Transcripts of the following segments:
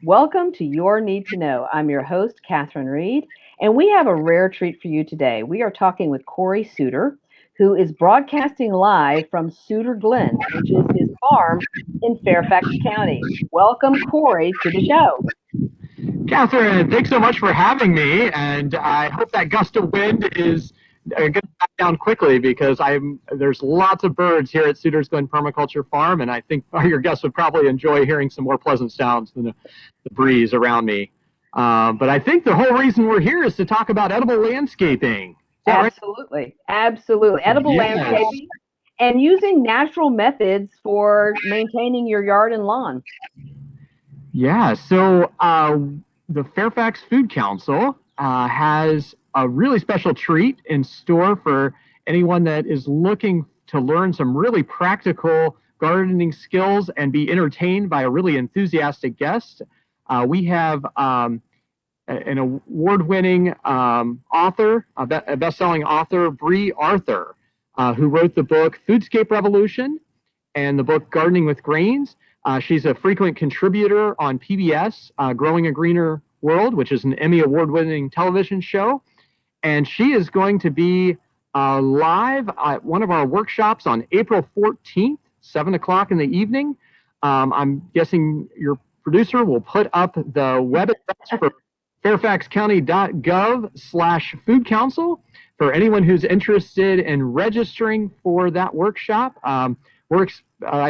Welcome to Your Need to Know. I'm your host, Catherine Reed, and we have a rare treat for you today. We are talking with Cory Suter, who is broadcasting live from Suter Glen, which is his farm in Fairfax County. Welcome, Cory, to the show. Catherine, thanks so much for having me, and I hope that gust of wind is going to back down quickly because there's lots of birds here at Suter's Glen Permaculture Farm, and I think your guests would probably enjoy hearing some more pleasant sounds than the breeze around me. But I think the whole reason we're here is to talk about edible landscaping. Is that right? Absolutely. Absolutely. Edible Yes. landscaping and using natural methods for maintaining your yard and lawn. Yeah, so the Fairfax Food Council has a really special treat in store for anyone that is looking to learn some really practical gardening skills and be entertained by a really enthusiastic guest. We have an award-winning author, a best-selling author, Bree Arthur, who wrote the book Foodscape Revolution and the book Gardening with Grains. She's a frequent contributor on PBS, Growing a Greener World, which is an Emmy Award-winning television show. And she is going to be live at one of our workshops on April 14th, 7 o'clock in the evening. I'm guessing your producer will put up the web address for fairfaxcounty.gov/food council for anyone who's interested in registering for that workshop. I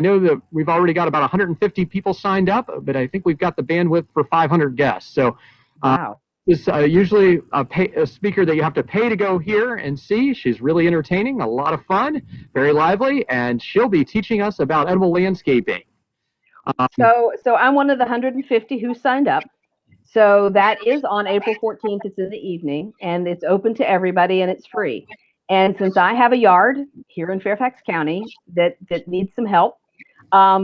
know that we've already got about 150 people signed up, but I think we've got the bandwidth for 500 guests. So Wow. this is usually a speaker that you have to pay to go hear and see. She's really entertaining, a lot of fun, very lively, and she'll be teaching us about edible landscaping. So I'm one of the 150 who signed up. So that is on April 14th. It's in the evening and it's open to everybody and it's free. And since I have a yard here in Fairfax County that needs some help,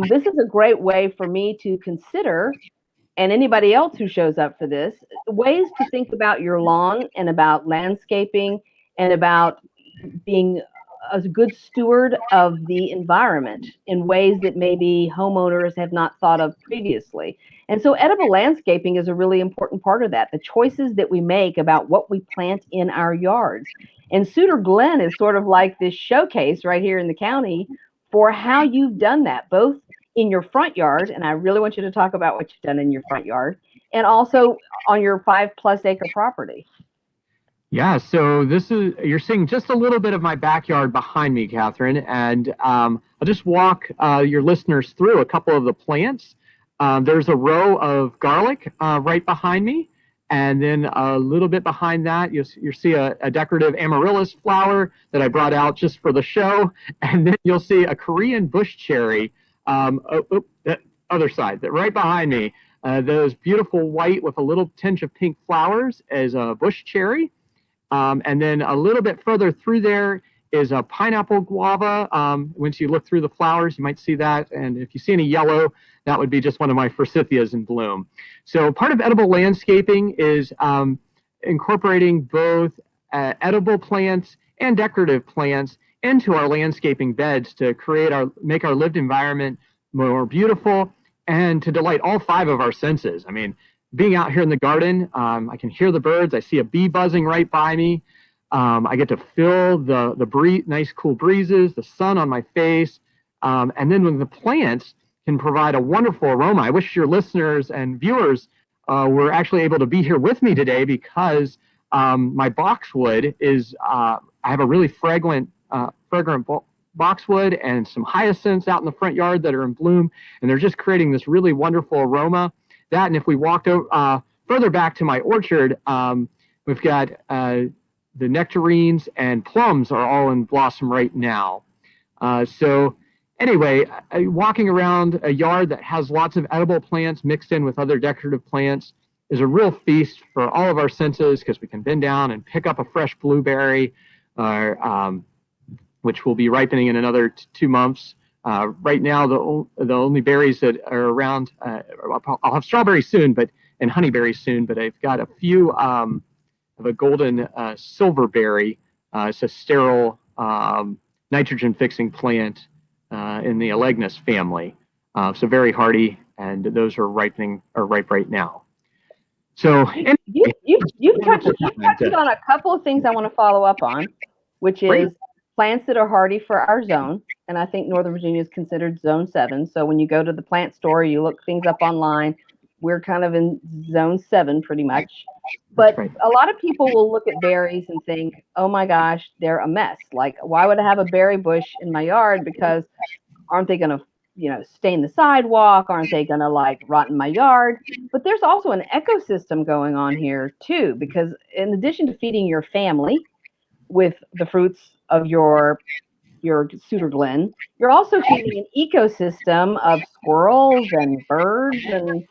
this is a great way for me to consider, and anybody else who shows up for this, ways to think about your lawn and about landscaping and about being a good steward of the environment in ways that maybe homeowners have not thought of previously. And so edible landscaping is a really important part of that, the choices that we make about what we plant in our yards. And Suter Glen is sort of like this showcase right here in the county for how you've done that, both in your front yard, and I really want you to talk about what you've done in your front yard, and also on your 5+ acre property. Yeah, so you're seeing just a little bit of my backyard behind me, Catherine, and I'll just walk your listeners through a couple of the plants. There's a row of garlic right behind me, and then a little bit behind that, you'll see a decorative amaryllis flower that I brought out just for the show, and then you'll see a Korean bush cherry, that other side, that right behind me. Those beautiful white with a little tinge of pink flowers is a bush cherry. And then a little bit further through there is a pineapple guava. Once you look through the flowers, you might see that. And if you see any yellow, that would be just one of my forsythias in bloom. So part of edible landscaping is incorporating both edible plants and decorative plants into our landscaping beds to make our lived environment more beautiful and to delight all five of our senses. I mean, being out here in the garden, I can hear the birds. I see a bee buzzing right by me. I get to feel the nice cool breezes, the sun on my face. And then when the plants can provide a wonderful aroma. I wish your listeners and viewers were actually able to be here with me today because my boxwood I have a really fragrant boxwood and some hyacinths out in the front yard that are in bloom. And they're just creating this really wonderful aroma. That, and if we walked further back to my orchard, we've got the nectarines and plums are all in blossom right now. So anyway, walking around a yard that has lots of edible plants mixed in with other decorative plants is a real feast for all of our senses because we can bend down and pick up a fresh blueberry, which will be ripening in another 2 months. Right now, the only berries that are around, I'll have strawberries soon, and honeyberries soon, but I've got a few of a golden silverberry. It's a sterile nitrogen-fixing plant in the Alegnus family, so very hardy and those are ripe right now. So anyway, You've touched on a couple of things I want to follow up on, which is plants that are hardy for our zone. And I think Northern Virginia is considered zone 7. So when you go to the plant store, you look things up online, we're kind of in zone 7 pretty much. But a lot of people will look at berries and think, oh my gosh, they're a mess. Like, why would I have a berry bush in my yard? Because aren't they going to, stain the sidewalk? Aren't they going to like rot in my yard? But there's also an ecosystem going on here too, because in addition to feeding your family with the fruits of your Suter Glen, you're also feeding an ecosystem of squirrels and birds. And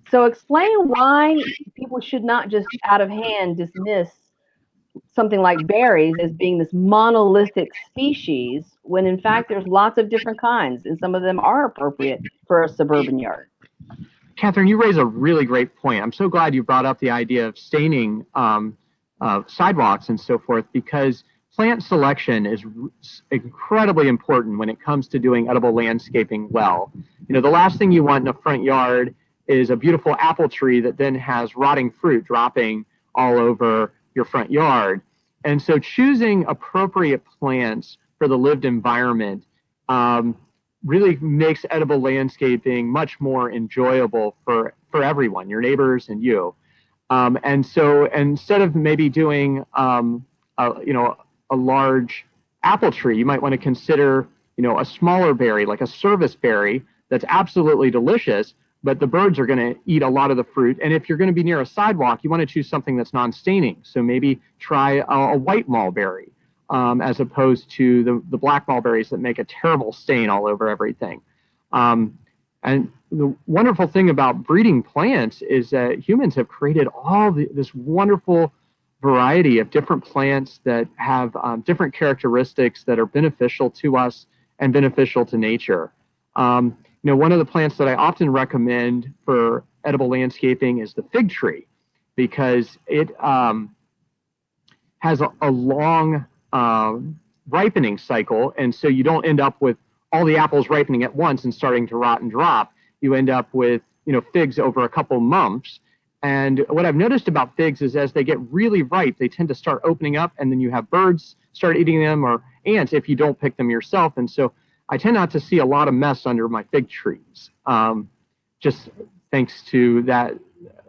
so explain why people should not just out of hand dismiss something like berries as being this monolithic species when in fact there's lots of different kinds and some of them are appropriate for a suburban yard. Catherine, you raise a really great point. I'm so glad you brought up the idea of staining sidewalks and so forth, because plant selection is incredibly important when it comes to doing edible landscaping well. The last thing you want in a front yard is a beautiful apple tree that then has rotting fruit dropping all over your front yard. And so choosing appropriate plants for the lived environment really makes edible landscaping much more enjoyable for everyone, your neighbors and you. And so instead of maybe doing a large apple tree, you might want to consider a smaller berry, like a service berry that's absolutely delicious, but the birds are going to eat a lot of the fruit. And if you're going to be near a sidewalk, you want to choose something that's non-staining. So maybe try a white mulberry as opposed to the black mulberries that make a terrible stain all over everything. And the wonderful thing about breeding plants is that humans have created this wonderful variety of different plants that have different characteristics that are beneficial to us and beneficial to nature. One of the plants that I often recommend for edible landscaping is the fig tree, because it has a long ripening cycle, and so you don't end up with all the apples ripening at once and starting to rot and drop. You end up with figs over a couple months. And what I've noticed about figs is as they get really ripe, they tend to start opening up, and then you have birds start eating them, or ants if you don't pick them yourself. And so I tend not to see a lot of mess under my fig trees, just thanks to that,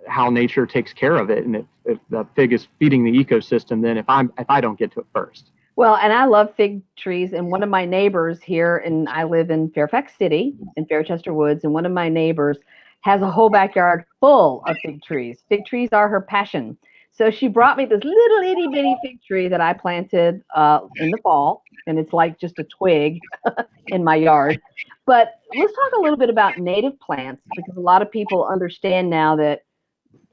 how nature takes care of it. And if the fig is feeding the ecosystem, then if I don't get to it first. Well, and I love fig trees. And one of my neighbors here, and I live in Fairfax City in Fairchester Woods, and one of my neighbors has a whole backyard full of fig trees. Fig trees are her passion. So she brought me this little itty bitty fig tree that I planted in the fall, and it's like just a twig in my yard. But let's talk a little bit about native plants, because a lot of people understand now that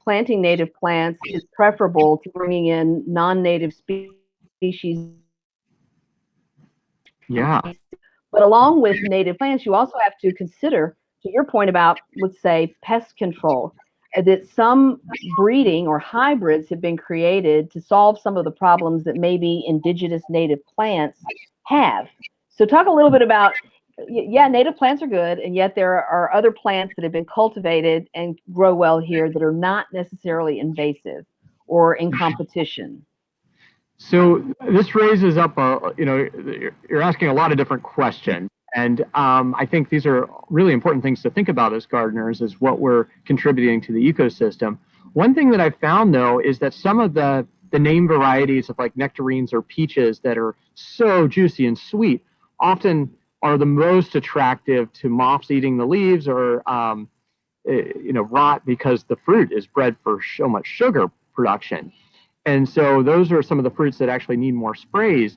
planting native plants is preferable to bringing in non-native species. Yeah. But along with native plants, you also have to consider, to your point about, let's say, pest control, that some breeding or hybrids have been created to solve some of the problems that maybe indigenous native plants have. So talk a little bit about, yeah, native plants are good, and yet there are other plants that have been cultivated and grow well here that are not necessarily invasive or in competition. So this raises up you're asking a lot of different questions. And I think these are really important things to think about as gardeners, is what we're contributing to the ecosystem. One thing that I've found, though, is that some of the name varieties of like nectarines or peaches that are so juicy and sweet often are the most attractive to moths eating the leaves, or rot because the fruit is bred for so much sugar production. And so those are some of the fruits that actually need more sprays.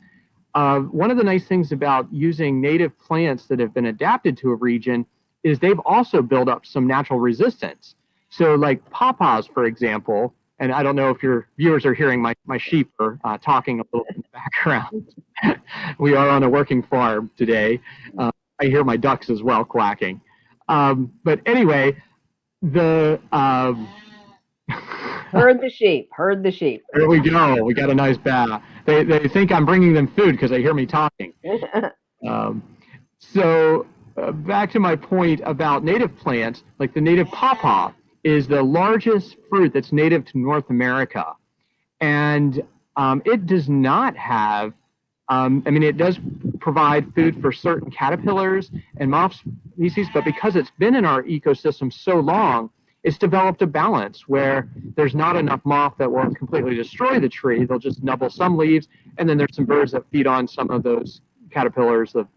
One of the nice things about using native plants that have been adapted to a region is they've also built up some natural resistance. So like pawpaws, for example, and I don't know if your viewers are hearing my sheep are talking a little in the background. We are on a working farm today. I hear my ducks as well quacking. But anyway, Herd the sheep. Herd the sheep. There we go. We got a nice baa. They think I'm bringing them food because they hear me talking. back to my point about native plants, like the native pawpaw is the largest fruit that's native to North America. And it does not have, I mean, it does provide food for certain caterpillars and moth species, but because it's been in our ecosystem so long, it's developed a balance where there's not enough moth that will completely destroy the tree. They'll just nubble some leaves, and then there's some birds that feed on some of those caterpillars, the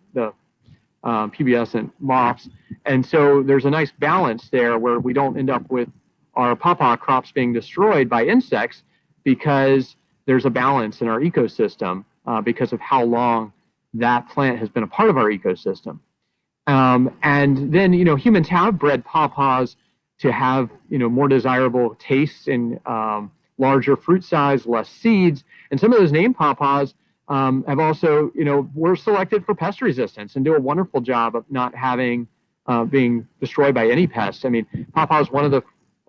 pubescent moths. And so there's a nice balance there where we don't end up with our pawpaw crops being destroyed by insects, because there's a balance in our ecosystem because of how long that plant has been a part of our ecosystem. And then, humans have bred pawpaws to have, more desirable tastes and larger fruit size, less seeds. And some of those named pawpaws have also, were selected for pest resistance and do a wonderful job of not having being destroyed by any pests. I mean, pawpaw is one of the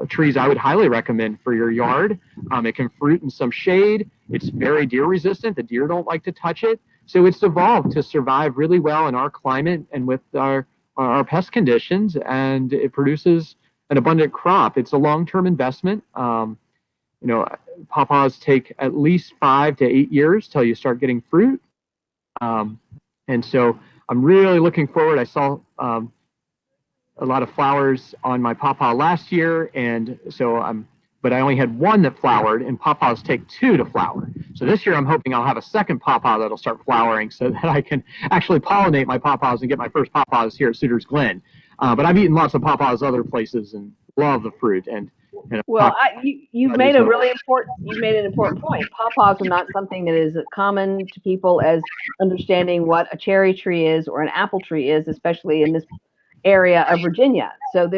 trees I would highly recommend for your yard. It can fruit in some shade. It's very deer resistant. The deer don't like to touch it. So it's evolved to survive really well in our climate and with our pest conditions, and it produces an abundant crop. It's a long-term investment. Pawpaws take at least 5 to 8 years till you start getting fruit. And so I'm really looking forward. I saw a lot of flowers on my pawpaw last year, and so but I only had one that flowered, and pawpaws take 2 to flower. So this year I'm hoping I'll have a second pawpaw that'll start flowering so that I can actually pollinate my pawpaws and get my first pawpaws here at Suter's Glen. But I've eaten lots of pawpaws other places and love the fruit. And well, you've made an important point. Pawpaws are not something that is common to people as understanding what a cherry tree is or an apple tree is, especially in this area of Virginia. So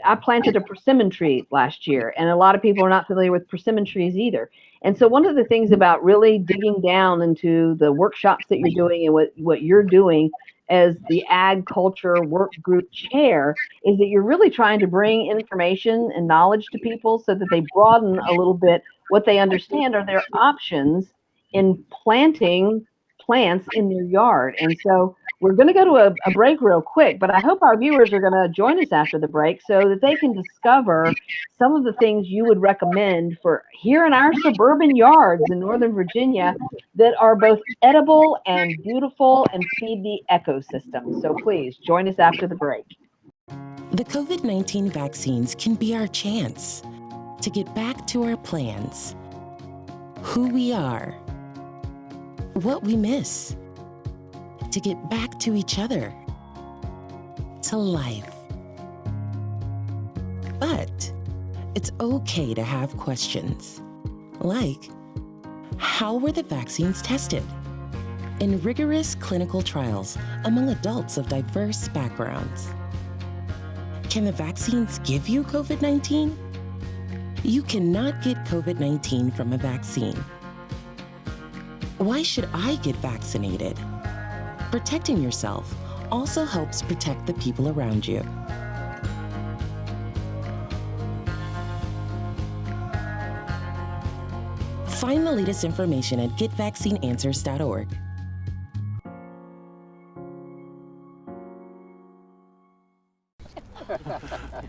I planted a persimmon tree last year, and a lot of people are not familiar with persimmon trees either. And so one of the things about really digging down into the workshops that you're doing and what you're doing as the ag culture work group chair is that you're really trying to bring information and knowledge to people so that they broaden a little bit what they understand are their options in planting plants in their yard. And so we're going to go to a break real quick, but I hope our viewers are going to join us after the break so that they can discover some of the things you would recommend for here in our suburban yards in Northern Virginia that are both edible and beautiful and feed the ecosystem. So please join us after the break. The COVID-19 vaccines can be our chance to get back to our plans, who we are, what we miss, to get back to each other, to life. But it's okay to have questions, like, how were the vaccines tested? In rigorous clinical trials among adults of diverse backgrounds. Can the vaccines give you COVID-19? You cannot get COVID-19 from a vaccine. Why should I get vaccinated? Protecting yourself also helps protect the people around you. Find the latest information at getvaccineanswers.org.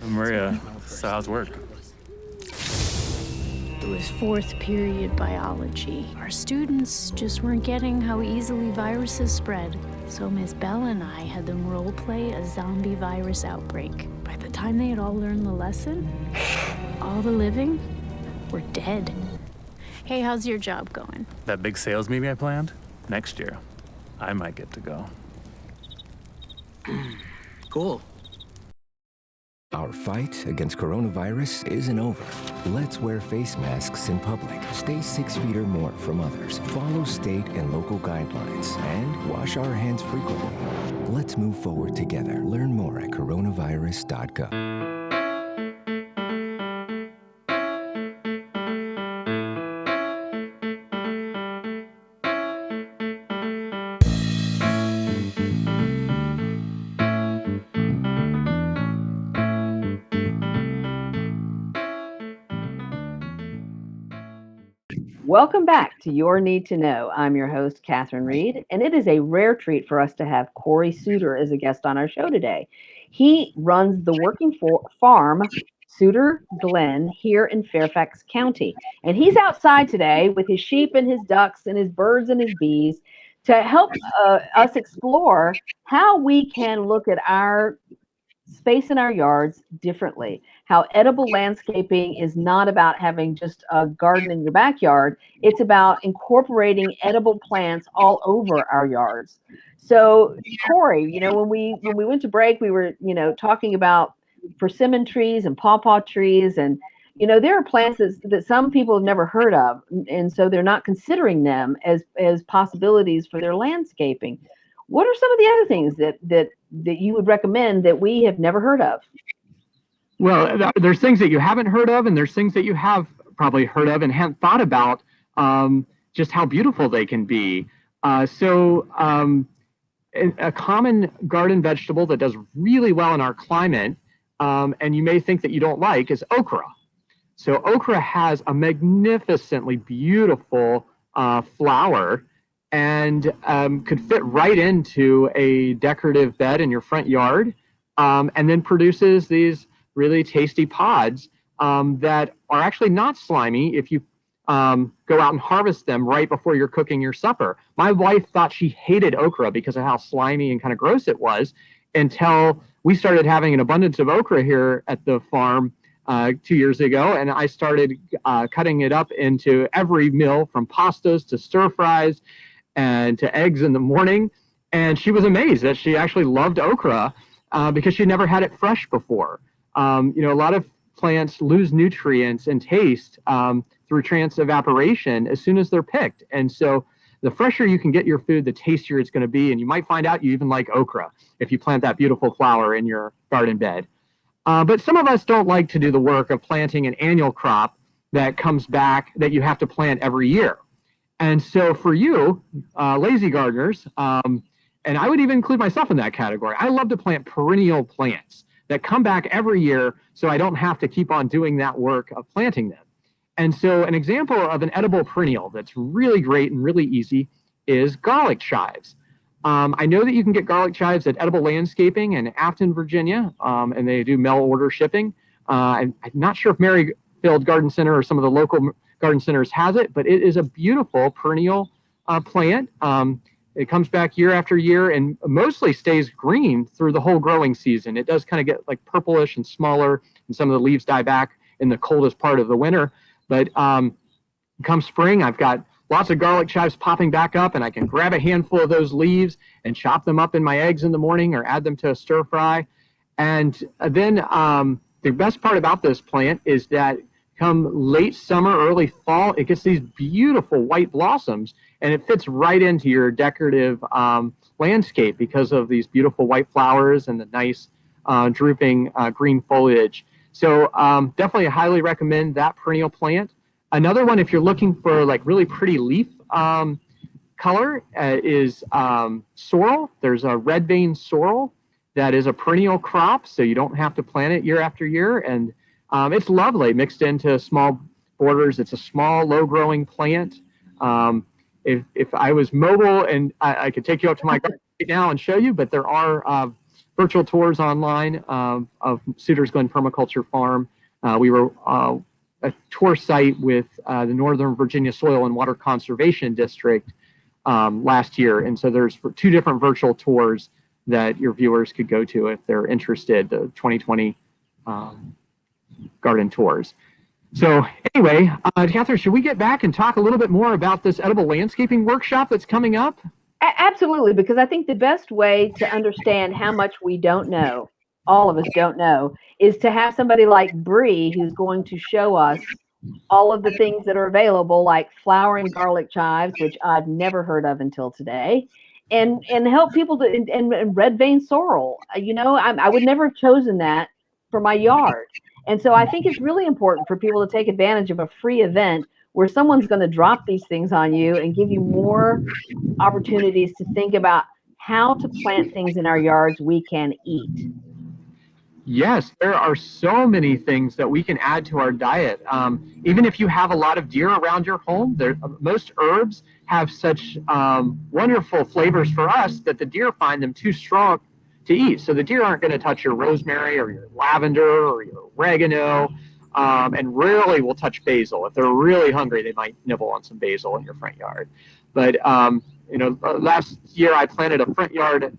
Maria, so how's work? It was 4th period biology. Our students just weren't getting how easily viruses spread. So Miss Bell and I had them role play a zombie virus outbreak. By the time they had all learned the lesson, all the living were dead. Hey, how's your job going? That big sales meeting I planned? Next year. I might get to go. Cool. Our fight against coronavirus isn't over. Let's wear face masks in public, stay 6 feet or more from others, follow state and local guidelines, and wash our hands frequently. Let's move forward together. Learn more at coronavirus.gov. Welcome back to Your Need to Know. I'm your host, Catherine Reed, and it is a rare treat for us to have Cory Suter as a guest on our show today. He runs the farm, Suter Glen, here in Fairfax County. And he's outside today with his sheep and his ducks and his birds and his bees to help us explore how we can look at our space in our yards differently. How edible landscaping is not about having just a garden in your backyard, it's about incorporating edible plants all over our yards. So, Cory, when we went to break, we were, talking about persimmon trees and pawpaw trees, and there are plants that some people have never heard of, and so they're not considering them as possibilities for their landscaping. What are some of the other things that you would recommend that we have never heard of? Well, there's things that you haven't heard of, and there's things that you have probably heard of and haven't thought about, just how beautiful they can be. A common garden vegetable that does really well in our climate, and you may think that you don't like, is okra. So okra has a magnificently beautiful flower, and could fit right into a decorative bed in your front yard, and then produces these really tasty pods that are actually not slimy if you go out and harvest them right before you're cooking your supper. My wife thought she hated okra because of how slimy and kind of gross it was, until we started having an abundance of okra here at the farm 2 years ago, and I started cutting it up into every meal, from pastas to stir fries and to eggs in the morning. And she was amazed that she actually loved okra because she never had it fresh before. A lot of plants lose nutrients and taste through transevaporation as soon as they're picked. And so the fresher you can get your food, the tastier it's going to be. And you might find out you even like okra if you plant that beautiful flower in your garden bed. But some of us don't like to do the work of planting an annual crop that comes back that you have to plant every year. And so for you, lazy gardeners, and I would even include myself in that category, I love to plant perennial plants that come back every year so I don't have to keep on doing that work of planting them. And so an example of an edible perennial that's really great and really easy is garlic chives. I know that you can get garlic chives at Edible Landscaping in Afton, Virginia, and they do mail order shipping. I'm not sure if Maryfield Garden Center or some of the local garden centers has it, but it is a beautiful perennial plant. It comes back year after year and mostly stays green through the whole growing season. It does kind of get like purplish and smaller, and some of the leaves die back in the coldest part of the winter. But come spring, I've got lots of garlic chives popping back up, and I can grab a handful of those leaves and chop them up in my eggs in the morning or add them to a stir fry. And then the best part about this plant is that come late summer, early fall, it gets these beautiful white blossoms, and it fits right into your decorative landscape because of these beautiful white flowers and the nice drooping green foliage. So definitely highly recommend that perennial plant. Another one, if you're looking for like really pretty leaf color, is sorrel. There's a red vein sorrel that is a perennial crop, so you don't have to plant it year after year, and it's lovely mixed into small borders. It's a small, low-growing plant. If I was mobile, and I could take you up to my garden right now and show you, but there are virtual tours online of Suter's Glen Permaculture Farm. We were a tour site with the Northern Virginia Soil and Water Conservation District last year, and so there's 2 different virtual tours that your viewers could go to if they're interested, the 2020 garden tours. So anyway, Catherine, should we get back and talk a little bit more about this edible landscaping workshop that's coming up? Absolutely, because I think the best way to understand how much we don't know, all of us don't know, is to have somebody like Bree who's going to show us all of the things that are available, like flowering garlic chives, which I've never heard of until today, and help people to and red vein sorrel. I would never have chosen that for my yard. And so I think it's really important for people to take advantage of a free event where someone's going to drop these things on you and give you more opportunities to think about how to plant things in our yards we can eat. Yes, there are so many things that we can add to our diet. Even if you have a lot of deer around your home, most herbs have such wonderful flavors for us that the deer find them too strong to eat. So the deer aren't going to touch your rosemary or your lavender or your oregano, and rarely will touch basil. If they're really hungry, they might nibble on some basil in your front yard. But last year I planted a front yard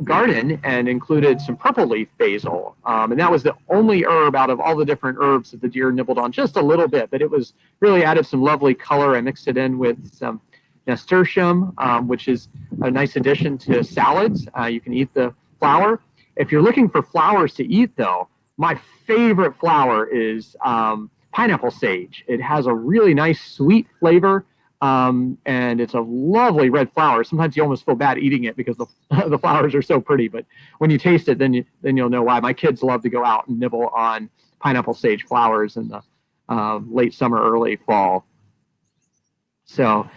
garden and included some purple leaf basil. And that was the only herb out of all the different herbs that the deer nibbled on just a little bit, but it was really added some lovely color. I mixed it in with some nasturtium, which is a nice addition to salads. You can eat the flower. If you're looking for flowers to eat, though, my favorite flower is pineapple sage. It has a really nice sweet flavor. And it's a lovely red flower. Sometimes you almost feel bad eating it because the flowers are so pretty, but when you taste it, then you'll know why. My kids love to go out and nibble on pineapple sage flowers in the late summer, early fall. So,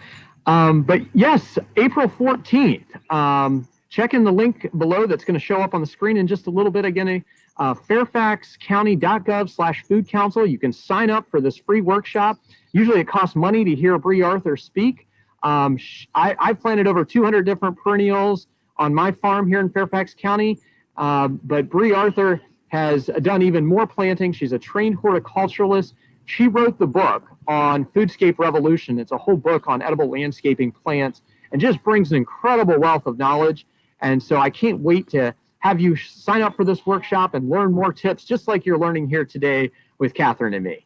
but yes, April 14th. Check in the link below that's going to show up on the screen in just a little bit. Again, fairfaxcounty.gov/food council. You can sign up for this free workshop. Usually it costs money to hear Bree Arthur speak. I've planted over 200 different perennials on my farm here in Fairfax County, but Bree Arthur has done even more planting. She's a trained horticulturalist. She wrote the book on Foodscape Revolution. It's a whole book on edible landscaping plants and just brings an incredible wealth of knowledge. And so I can't wait to have you sign up for this workshop and learn more tips, just like you're learning here today with Catherine and me.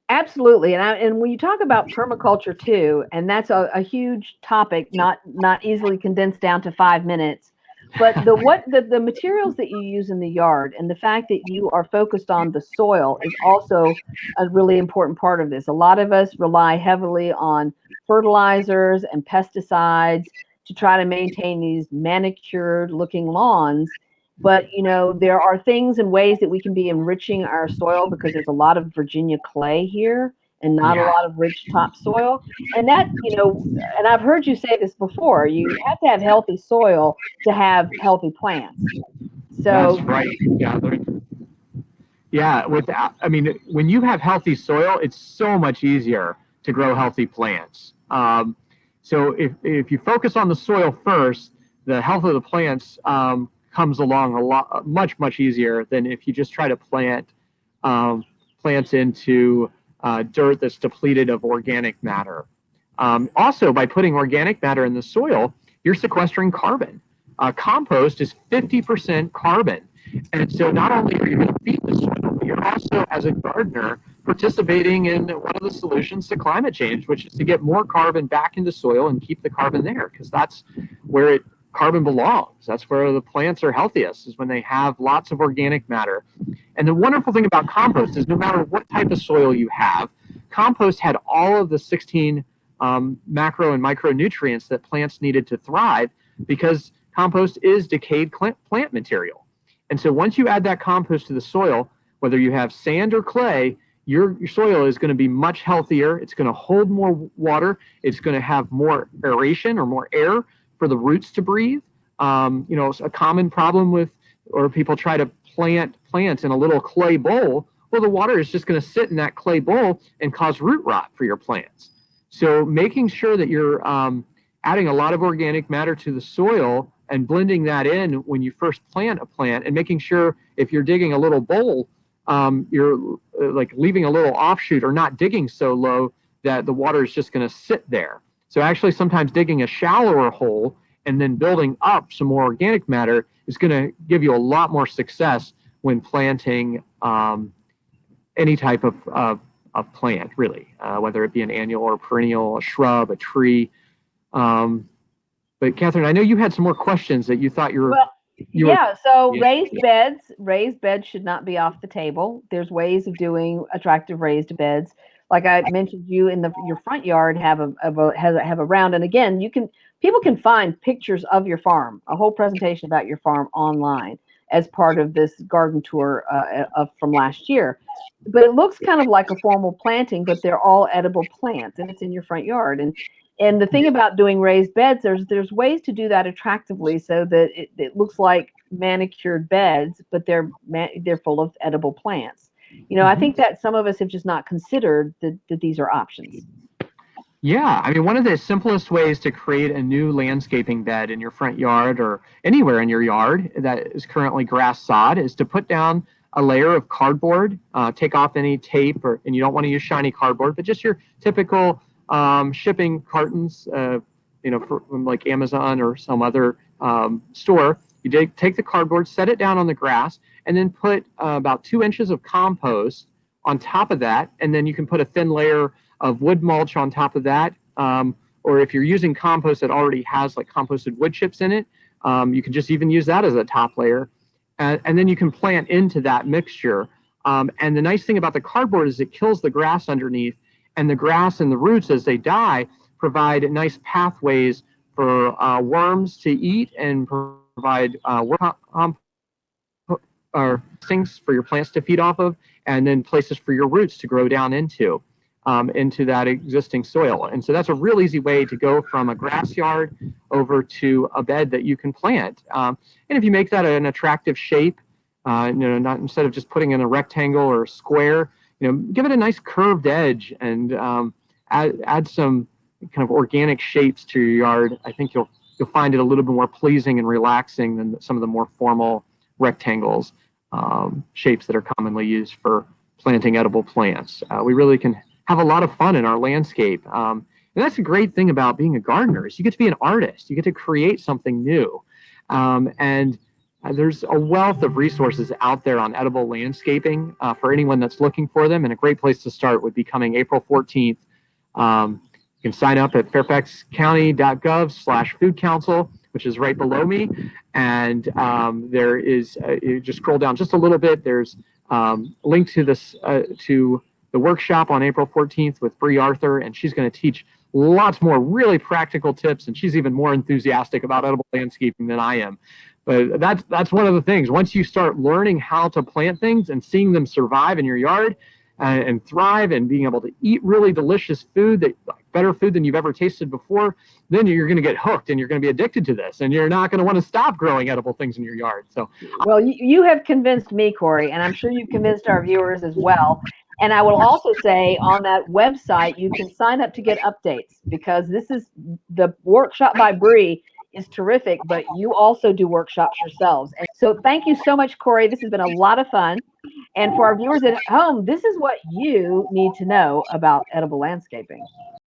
Absolutely, and when you talk about permaculture too, and that's a huge topic, not easily condensed down to 5 minutes. But the materials that you use in the yard and the fact that you are focused on the soil is also a really important part of this. A lot of us rely heavily on fertilizers and pesticides to try to maintain these manicured looking lawns. But there are things and ways that we can be enriching our soil because there's a lot of Virginia clay here and not a lot of rich topsoil. And and I've heard you say this before, you have to have healthy soil to have healthy plants. So that's right, Catherine. Yeah, when you have healthy soil, it's so much easier to grow healthy plants. So if you focus on the soil first, the health of the plants comes along much easier than if you just try to plant plants into dirt that's depleted of organic matter. Also, by putting organic matter in the soil, you're sequestering carbon. Compost is 50% carbon. And so not only are you going to feed the soil, but you're also, as a gardener, participating in one of the solutions to climate change, which is to get more carbon back into soil and keep the carbon there, because that's where carbon belongs. That's where the plants are healthiest, is when they have lots of organic matter. And the wonderful thing about compost is no matter what type of soil you have, compost had all of the 16 macro and micronutrients that plants needed to thrive, because compost is decayed plant material. And so once you add that compost to the soil, whether you have sand or clay, your soil is going to be much healthier. It's going to hold more water. It's going to have more aeration or more air for the roots to breathe. A common problem or people try to plant plants in a little clay bowl. Well, the water is just going to sit in that clay bowl and cause root rot for your plants. So making sure that you're adding a lot of organic matter to the soil and blending that in when you first plant a plant, and making sure if you're digging a little bowl, you're like leaving a little offshoot or not digging so low that the water is just going to sit there. So actually sometimes digging a shallower hole and then building up some more organic matter is going to give you a lot more success when planting any type of plant, really, whether it be an annual or perennial, a shrub, a tree. But Catherine, I know you had some more questions that you thought raised beds should not be off the table. There's ways of doing attractive raised beds. Like I mentioned, you in your front yard have a round, and again, people can find pictures of your farm, a whole presentation about your farm online as part of this garden tour from last year. But it looks kind of like a formal planting, but they're all edible plants, and it's in your front yard. And And the thing about doing raised beds, there's ways to do that attractively so that it looks like manicured beds, but they're full of edible plants. I think that some of us have just not considered that these are options. Yeah, I mean, one of the simplest ways to create a new landscaping bed in your front yard or anywhere in your yard that is currently grass sod is to put down a layer of cardboard, take off any tape, and you don't want to use shiny cardboard, but just your typical shipping cartons, from like Amazon or some other store. You take the cardboard, set it down on the grass, and then put about 2 inches of compost on top of that, and then you can put a thin layer of wood mulch on top of that. Or if you're using compost that already has like composted wood chips in it, you can just even use that as a top layer. And then you can plant into that mixture. And the nice thing about the cardboard is it kills the grass underneath, and the grass and the roots, as they die, provide nice pathways for worms to eat and provide or things for your plants to feed off of, and then places for your roots to grow down into that existing soil. And so that's a real easy way to go from a grass yard over to a bed that you can plant. And if you make that an attractive shape, not instead of just putting in a rectangle or a square, give it a nice curved edge and add some kind of organic shapes to your yard. I think you'll find it a little bit more pleasing and relaxing than some of the more formal rectangles, shapes that are commonly used for planting edible plants. We really can have a lot of fun in our landscape. And that's a great thing about being a gardener is you get to be an artist. You get to create something new. And there's a wealth of resources out there on edible landscaping for anyone that's looking for them. And a great place to start would be coming April 14th. You can sign up at fairfaxcounty.gov/food council, which is right below me. And there is, you just scroll down just a little bit. There's a link to this, to the workshop on April 14th with Bree Arthur, and she's going to teach lots more really practical tips, and she's even more enthusiastic about edible landscaping than I am. But that's one of the things. Once you start learning how to plant things and seeing them survive in your yard and thrive and being able to eat really delicious food, better food than you've ever tasted before, then you're going to get hooked and you're going to be addicted to this, and you're not going to want to stop growing edible things in your yard. So, well, you have convinced me, Cory, and I'm sure you've convinced our viewers as well. And I will also say on that website, you can sign up to get updates, because this is the workshop by Bree is terrific, but you also do workshops yourselves. And so thank you so much, Cory. This has been a lot of fun. And for our viewers at home, this is what you need to know about edible landscaping.